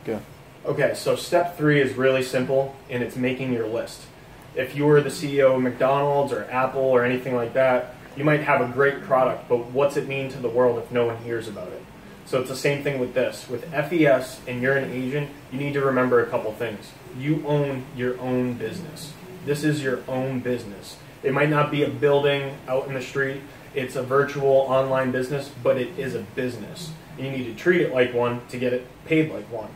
Go. Okay, so step 3 is really simple, and it's making your list. If you were the CEO of McDonald's or Apple or anything like that, you might have a great product, but what's it mean to the world if no one hears about it? So it's the same thing with this. With FES and you're an agent, you need to remember a couple things. You own your own business. This is your own business. It might not be a building out in the street. It's a virtual online business, but it is a business. And you need to treat it like one to get it paid like one.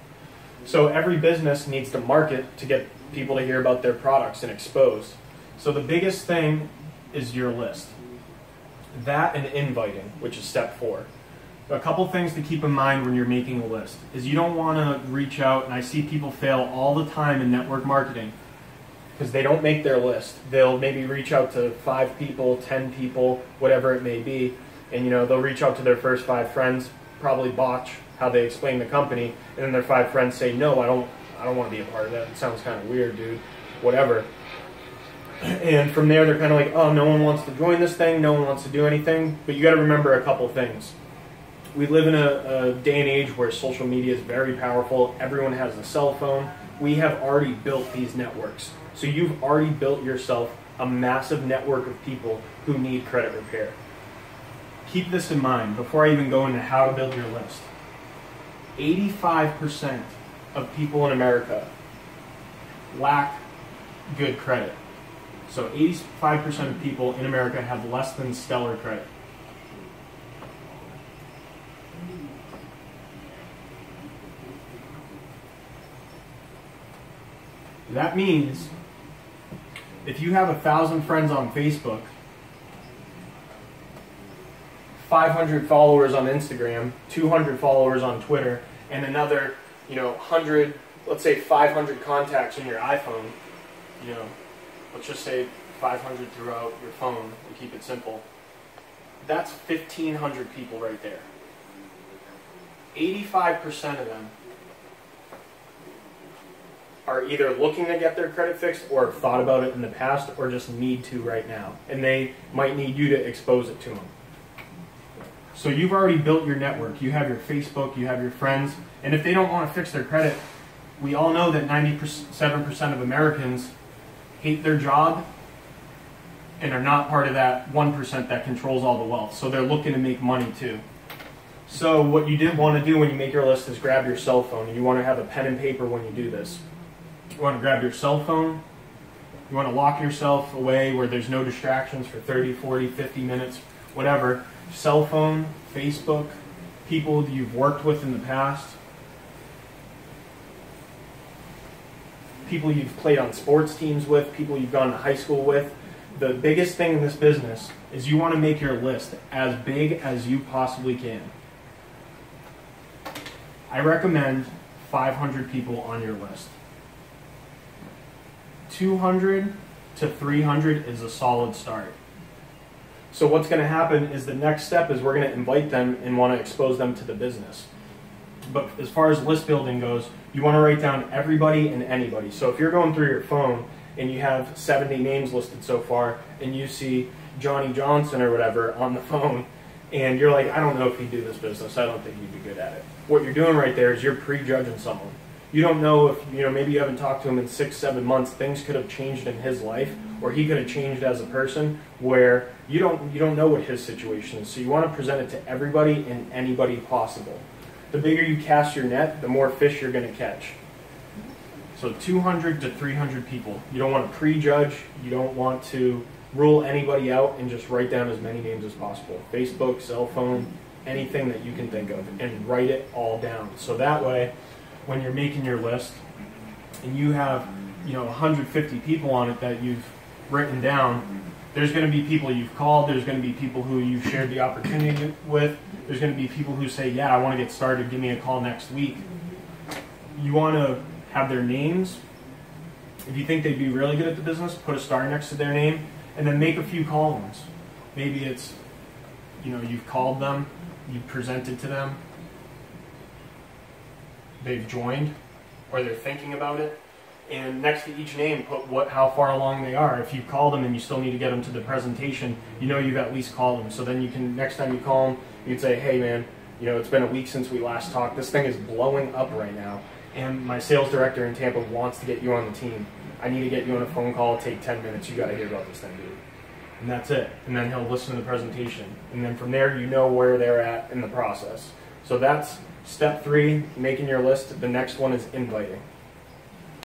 So every business needs to market to get people to hear about their products and exposed. So the biggest thing is your list. That and inviting, which is step 4. A couple things to keep in mind when you're making a list is you don't want to reach out, and I see people fail all the time in network marketing because they don't make their list. They'll maybe reach out to 5 people, 10 people, whatever it may be, and they'll reach out to their first 5 friends, probably botch how they explain the company, and then their 5 friends say, no, I don't want to be a part of that. It sounds kind of weird, dude. Whatever. And from there, they're kind of like, oh, no one wants to join this thing. No one wants to do anything. But you got to remember a couple things. We live in a day and age where social media is very powerful. Everyone has a cell phone. We have already built these networks. So you've already built yourself a massive network of people who need credit repair. Keep this in mind before I even go into how to build your list. 85% of people in America lack good credit. So 85% of people in America have less than stellar credit. That means if you have 1,000 friends on Facebook, 500 followers on Instagram, 200 followers on Twitter, and another, 100, let's say 500 contacts in your iPhone, let's just say 500 throughout your phone to keep it simple. That's 1,500 people right there. 85% of them are either looking to get their credit fixed or have thought about it in the past or just need to right now. And they might need you to expose it to them. So you've already built your network. You have your Facebook, you have your friends. And if they don't want to fix their credit, we all know that 97% of Americans hate their job and are not part of that 1% that controls all the wealth. So they're looking to make money too. So what you did want to do when you make your list is grab your cell phone, and you want to have a pen and paper when you do this. You want to grab your cell phone. You want to lock yourself away where there's no distractions for 30, 40, 50 minutes, whatever. Cell phone, Facebook, people you've worked with in the past, people you've played on sports teams with, people you've gone to high school with. The biggest thing in this business is you want to make your list as big as you possibly can. I recommend 500 people on your list. 200 to 300 is a solid start. So what's going to happen is the next step is we're going to invite them and want to expose them to the business. But as far as list building goes, you want to write down everybody and anybody. So if you're going through your phone and you have 70 names listed so far and you see Johnny Johnson or whatever on the phone and you're like, I don't know if he'd do this business. I don't think he'd be good at it. What you're doing right there is you're prejudging someone. You don't know if, maybe you haven't talked to him in 6-7 months. Things could have changed in his life, or he could have changed as a person where you don't know what his situation is. So you want to present it to everybody and anybody possible. The bigger you cast your net, the more fish you're going to catch. So 200 to 300 people. You don't want to prejudge. You don't want to rule anybody out, and just write down as many names as possible. Facebook, cell phone, anything that you can think of, and write it all down. So that way, when you're making your list and you have 150 people on it that you've written down, there's going to be people you've called, there's going to be people who you've shared the opportunity with, there's going to be people who say, yeah, I want to get started, give me a call next week. You want to have their names. If you think they'd be really good at the business, put a star next to their name, and then make a few columns. Maybe it's, you've called them, you've presented to them, they've joined, or they're thinking about it, and next to each name put how far along they are. If you call them and you still need to get them to the presentation, you've at least called them. So then you can, next time you call them, you can say, hey man, it's been a week since we last talked. This thing is blowing up right now. and my sales director in Tampa wants to get you on the team. I need to get you on a phone call, take 10 minutes, you got to hear about this thing, dude. And that's it. And then he'll listen to the presentation. And then from there, you know where they're at in the process. So that's step 3, making your list. The next one is inviting.